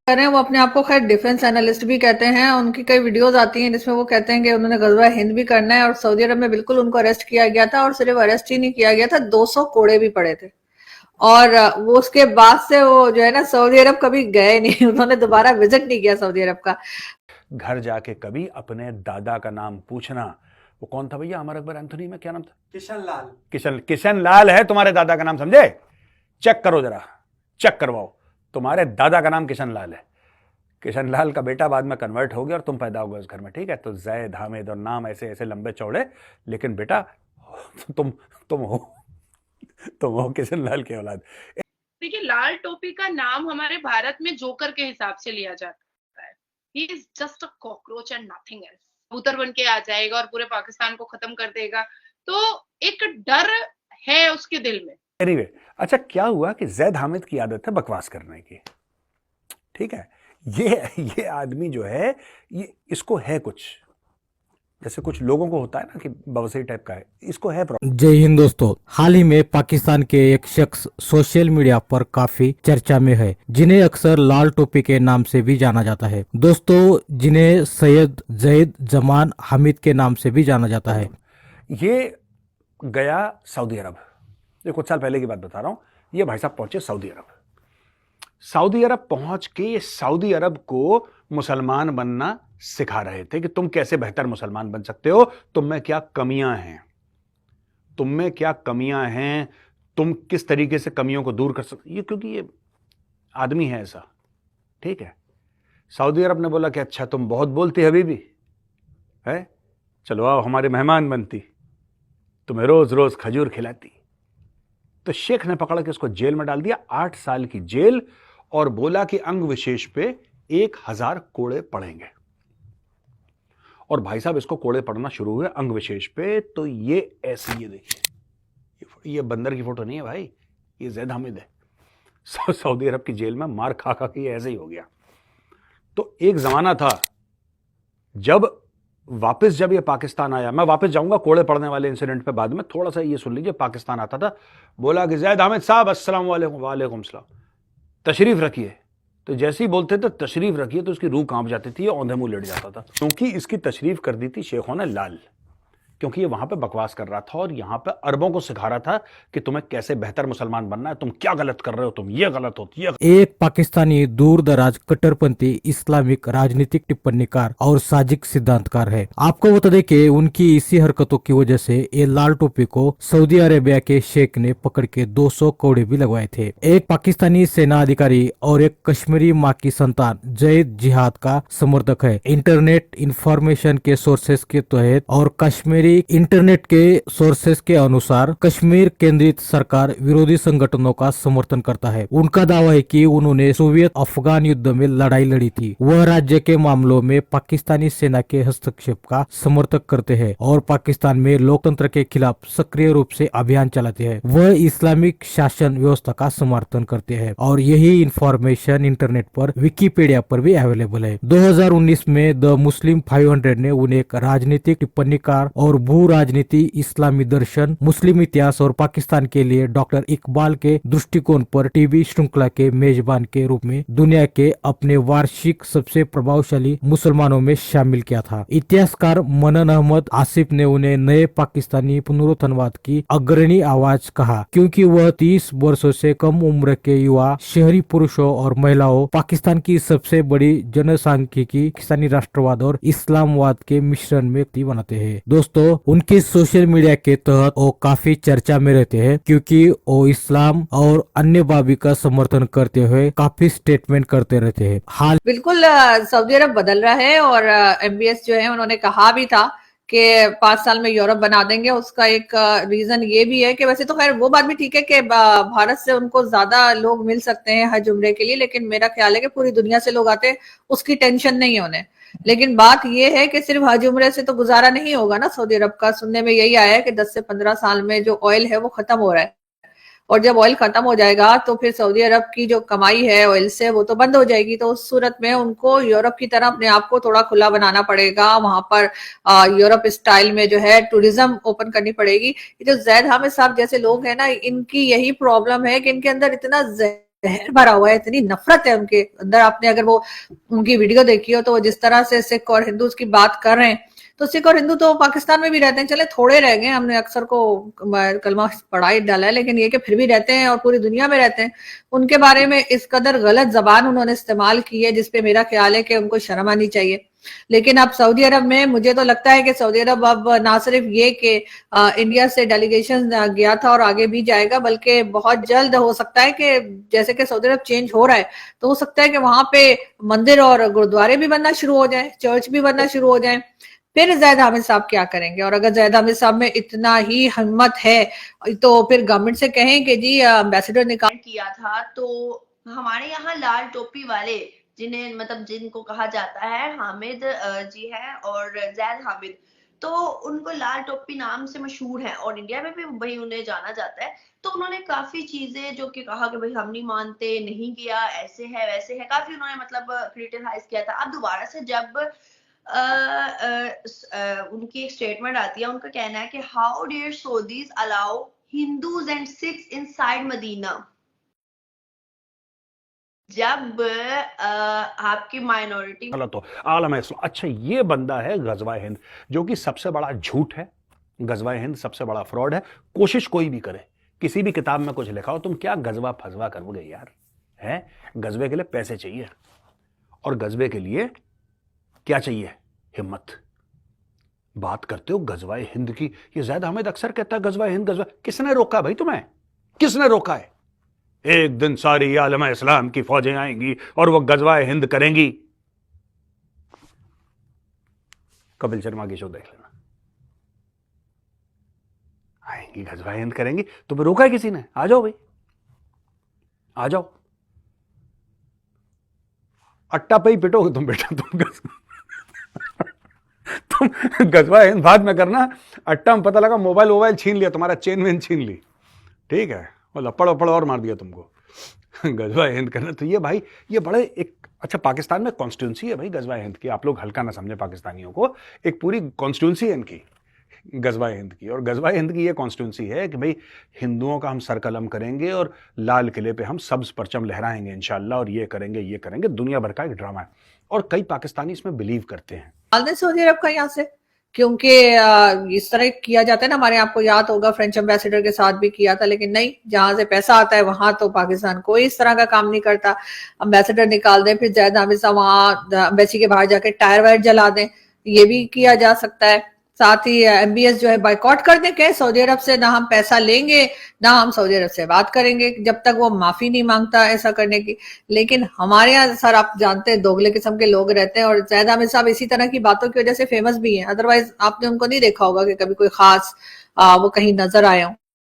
कर रहे हैं। वो अपने आप को खैर डिफेंस एनालिस्ट भी कहते हैं। उनकी कई वीडियोस आती हैं जिसमें वो कहते हैं कि उन्होंने गजवा हिंद भी करना है और सऊदी अरब में बिल्कुल उनको अरेस्ट किया गया था, और सिर्फ अरेस्ट ही नहीं किया गया था, 200 कोड़े भी पड़े थे। और वो उसके बाद से वो जो है ना सऊदी अरब कभी गए नहीं। उन्होंने दोबारा विजिट नहीं किया सऊदी अरब का। घर जाके कभी अपने दादा का नाम पूछना। वो कौन था भैया, अमर अकबर एंथोनी में क्या नाम था? किशन लाल। किशन लाल है तुम्हारे दादा का नाम, समझे? चेक करो जरा, चेक करवाओ। तुम्हारे दादा का नाम किशन लाल है। किशन लाल का बेटा बाद में कन्वर्ट हो गया और तुम पैदा हो गए उस घर में, ठीक है? तो जैद, हामिद और नाम ऐसे ऐसे लंबे चौड़े, लेकिन बेटा तुम हो तुम हो किशन लाल की औलाद। देखिए, लाल टोपी का नाम हमारे भारत में जोकर के हिसाब से लिया जाता है। He is just a cockroach and nothing else. कबूतर बन के आ जाएगा और पूरे पाकिस्तान को खत्म कर देगा, तो एक डर है उसके दिल में। एनीवे, अच्छा क्या हुआ कि जैद हामिद की आदत है बकवास करने की, ठीक है? ये आदमी जो है, ये इसको है कुछ, जैसे कुछ लोगों को होता है ना कि बवसी टाइप का है, इसको है प्रॉब्लम। जय हिंद दोस्तों। हाल ही में पाकिस्तान के एक शख्स सोशल मीडिया पर काफी चर्चा में है, जिन्हें अक्सर लाल टोपी के नाम से भी जाना जाता है। दोस्तों, जिन्हें सैयद जैद जमान हामिद के नाम से भी जाना जाता है। ये गया सऊदी अरब, ये कुछ साल पहले की बात बता रहा हूं। ये भाई साहब पहुंचे सऊदी अरब। सऊदी अरब पहुंच के ये सऊदी अरब को मुसलमान बनना सिखा रहे थे कि तुम कैसे बेहतर मुसलमान बन सकते हो, तुम में क्या कमियां हैं, तुम में क्या कमियां हैं, तुम किस तरीके से कमियों को दूर कर सकते। ये क्योंकि ये आदमी है ऐसा, ठीक है? सऊदी अरब ने बोला कि अच्छा तुम बहुत बोलती हबीबी है, चलो आओ हमारे मेहमान बनती, तुम्हें रोज रोज खजूर खिलाती। तो शेख ने पकड़ के उसको जेल में डाल दिया, 8 साल की जेल, और बोला कि अंग विशेष पे 1000 कोड़े पड़ेंगे। और भाई साहब इसको कोड़े पड़ना शुरू हुए अंग विशेष पे, तो ये ऐसे, ये देखिए, ये बंदर की फोटो नहीं है भाई, ये जैद हामिद है। सऊदी अरब की जेल में मार खा खा के ऐसे ही हो गया। तो एक जमाना था जब ये पाकिस्तान आया, मैं वापस जाऊंगा कोड़े पड़ने वाले इंसिडेंट पे बाद में, थोड़ा सा ये सुन लीजिए। पाकिस्तान आता था, बोला कि जैद हामिद साहब अस्सलाम वालेकुम, वालेकुम सलाम, तशरीफ रखिए। तो जैसे ही बोलते थे तशरीफ रखिए तो उसकी रूह कांप जाती थी, औंधे मुंह लेट जाता था, क्योंकि इसकी तशरीफ कर दी थी शेखों ने लाल, क्योंकि ये वहां पे बकवास कर रहा था और यहां पे अरबों को सिखा रहा था कि तुम्हें कैसे बेहतर मुसलमान बनना है, तुम क्या गलत कर रहे हो, तुम ये गलत हो, ये। एक पाकिस्तानी दूर दराज कट्टरपंथी इस्लामिक राजनीतिक टिप्पणीकार और साजिक सिद्धांतकार है। आपको बता दें कि उनकी इसी हरकतों की वजह से ये लाल टोपी को सऊदी अरेबिया के शेख ने पकड़ के 200 कोड़े भी लगवाए थे। एक पाकिस्तानी सेना अधिकारी और एक कश्मीरी माँ की संतान जैद जिहाद का समर्थक है। इंटरनेट इंफॉर्मेशन के सोर्सेस के तहत और कश्मीरी इंटरनेट के सोर्सेस के अनुसार कश्मीर केंद्रित सरकार विरोधी संगठनों का समर्थन करता है। उनका दावा है कि उन्होंने सोवियत अफगान युद्ध में लड़ाई लड़ी थी। वह राज्य के मामलों में पाकिस्तानी सेना के हस्तक्षेप का समर्थक करते हैं और पाकिस्तान में लोकतंत्र के खिलाफ सक्रिय रूप से अभियान चलाते हैं। वह इस्लामिक शासन व्यवस्था का समर्थन करते हैं और यही इंफॉर्मेशन इंटरनेट पर विकिपीडिया पर भी अवेलेबल है। 2019 में द मुस्लिम 500 ने उन्हें एक राजनीतिक टिप्पणीकार और भू राजनीति, इस्लामी दर्शन, मुस्लिम इतिहास और पाकिस्तान के लिए डॉक्टर इकबाल के दृष्टिकोण पर टीवी श्रृंखला के मेजबान के रूप में दुनिया के अपने वार्षिक सबसे प्रभावशाली मुसलमानों में शामिल किया था। इतिहासकार मनन अहमद आसिफ ने उन्हें नए पाकिस्तानी पुनरुत्थानवाद की अग्रणी आवाज कहा, क्योंकि वह 30 वर्षों से कम उम्र के युवा शहरी पुरुषों और महिलाओं, पाकिस्तान की सबसे बड़ी जनसांख्यिकी, पाकिस्तानी राष्ट्रवाद और इस्लामवाद के मिश्रण में बनाते हैं। दोस्तों, उनके सोशल मीडिया के तहत वो काफी चर्चा में रहते हैं, क्योंकि वो इस्लाम और अन्य बाबी का समर्थन करते हुए काफी स्टेटमेंट करते रहते हैं। हाल बिल्कुल सऊदी अरब बदल रहा है और एमबीएस जो है उन्होंने कहा भी था कि 5 साल में यूरोप बना देंगे। उसका एक रीजन ये भी है कि वैसे तो खैर वो बात भी ठीक है कि भारत से उनको ज्यादा लोग मिल सकते हैं हज उम्रे के लिए, लेकिन मेरा ख्याल है कि पूरी दुनिया से लोग आते हैं, उसकी टेंशन नहीं है उन्हें। लेकिन बात यह है कि सिर्फ हज उम्रे से तो गुजारा नहीं होगा ना सऊदी अरब का। सुनने में यही आया है कि 10 से 15 साल में जो ऑयल है वो खत्म हो रहा है, और जब ऑयल खत्म हो जाएगा तो फिर सऊदी अरब की जो कमाई है ऑयल से वो तो बंद हो जाएगी। तो उस सूरत में उनको यूरोप की तरह अपने आप को थोड़ा खुला बनाना पड़ेगा। वहां पर यूरोप स्टाइल में जो है टूरिज्म ओपन करनी पड़ेगी। ये जो जैद हामिद साहब जैसे लोग हैं ना, इनकी यही प्रॉब्लम है कि इनके अंदर इतना जहर भरा हुआ है, इतनी नफरत है उनके अंदर। आपने अगर वो उनकी वीडियो देखी हो तो वो जिस तरह से सिख और हिंदू की बात कर रहे हैं, तो सिख और हिंदू तो पाकिस्तान में भी रहते हैं, चले थोड़े रह गए, हमने अक्सर को कलमा पढ़ाई डाला है, लेकिन ये कि फिर भी रहते हैं और पूरी दुनिया में रहते हैं। उनके बारे में इस कदर गलत जबान उन्होंने इस्तेमाल की है, जिसपे मेरा ख्याल है कि उनको शर्म आनी चाहिए। लेकिन अब सऊदी अरब में मुझे तो लगता है कि सऊदी अरब अब ना सिर्फ ये कि इंडिया से डेलीगेशन गया था और आगे भी जाएगा, बल्कि बहुत जल्द हो सकता है कि जैसे कि सऊदी अरब चेंज हो रहा है, तो हो सकता है कि वहां पे मंदिर और गुरुद्वारे भी बनना शुरू हो जाए, चर्च भी बनना शुरू हो जाए। फिर ज़ैद हामिद साहब क्या करेंगे? और अगर ज़ैद हामिद साहब में इतना ही हिम्मत है तो फिर गवर्नमेंट से कहें कि जी एम्बेसडर निकाल किया था। तो हमारे यहाँ लाल टोपी वाले जिन्हें मतलब जिनको कहा जाता है हामिद जी है और जैद हामिद, तो उनको लाल टोपी नाम से मशहूर है और इंडिया में भी भाई उन्हें जाना जाता है। तो उन्होंने काफी चीजें जो कि कहा कि भाई हम नहीं मानते, नहीं किया, ऐसे है वैसे है, काफी उन्होंने मतलब क्रिटिसाइज किया था। अब दोबारा से जब उनकी एक स्टेटमेंट आती है, उनका कहना है कि how dare Saudis allow Hindus and Sikhs inside Medina. जब आपकी माइनॉरिटी गलत हो आलम इस्लाम। अच्छा, ये बंदा है गजवा हिंद, जो कि सबसे बड़ा झूठ है। गजवा हिंद सबसे बड़ा फ्रॉड है। कोशिश कोई भी करे, किसी भी किताब में कुछ लिखा हो, तुम क्या गजवा फजवा करोगे यार? है गजबे के लिए पैसे चाहिए, और गजबे के लिए क्या चाहिए? हिम्मत। बात करते हो गजवा हिंद की, ये ज़ैद हामिद अक्सर कहता है गजवा हिंद गजवा। किसने रोका भाई तुम्हें? किसने रोका है? एक दिन सारी आलम इस्लाम की फौजें आएंगी और वो गजवा हिंद करेंगी। कपिल शर्मा की शो देख लेना, आएंगी गजवा हिंद करेंगी। तुम्हें रोका है किसी ने? आ जाओ भाई, आ जाओ। अट्टा पे ही पिटोगे तुम बेटा, तुम गजवा हिंद बाद में करना। अट्टा में पता लगा मोबाइल छीन लिया तुम्हारा, चेन वेन छीन ली, ठीक है, वो लपड़ वपड़ और मार दिया तुमको। गजवा हिंद करना तो ये भाई, ये बड़े एक अच्छा, पाकिस्तान में कॉन्स्टिट्यूंसी है भाई गजवा हिंद की। आप लोग हल्का ना समझे पाकिस्तानियों को, एक पूरी कॉन्स्टिट्यूंसी है इनकी गजवा हिंद की। और गजवा हिंद की ये कॉन्स्टिट्यूंसी है कि भाई हिंदुओं का हम सर कलम करेंगे और लाल किले पे हम सब्ज परचम लहराएंगे इंशाल्लाह, और ये करेंगे ये करेंगे। दुनिया भर का एक ड्रामा है और कई पाकिस्तानी इसमें बिलीव करते हैं। सऊदी अरब का यहाँ से, क्योंकि इस तरह किया जाता है ना, हमारे आपको याद होगा फ्रेंच एम्बेसडर के साथ भी किया था, लेकिन नहीं, जहां से पैसा आता है वहां तो पाकिस्तान कोई इस तरह का काम नहीं करता। एम्बेसडर निकाल दें, फिर ज़ैद हामिद साहब वहां एम्बेसी के बाहर जाके टायर वायर जला दें, ये भी किया जा सकता है। साथ ही एमबीएस जो है बाइकआउट कर दें, कहे सऊदी अरब से ना हम पैसा लेंगे ना हम सऊदी अरब से बात करेंगे, जब तक वो माफी नहीं मांगता ऐसा करने की। लेकिन हमारे यहाँ सर आप जानते हैं दोगले किस्म के लोग रहते हैं, और ज़ैद हामिद साहब इसी तरह की बातों की वजह से फेमस भी हैं, अदरवाइज आपने उनको नहीं देखा होगा कि कभी कोई खास वो कहीं नजर आए हों।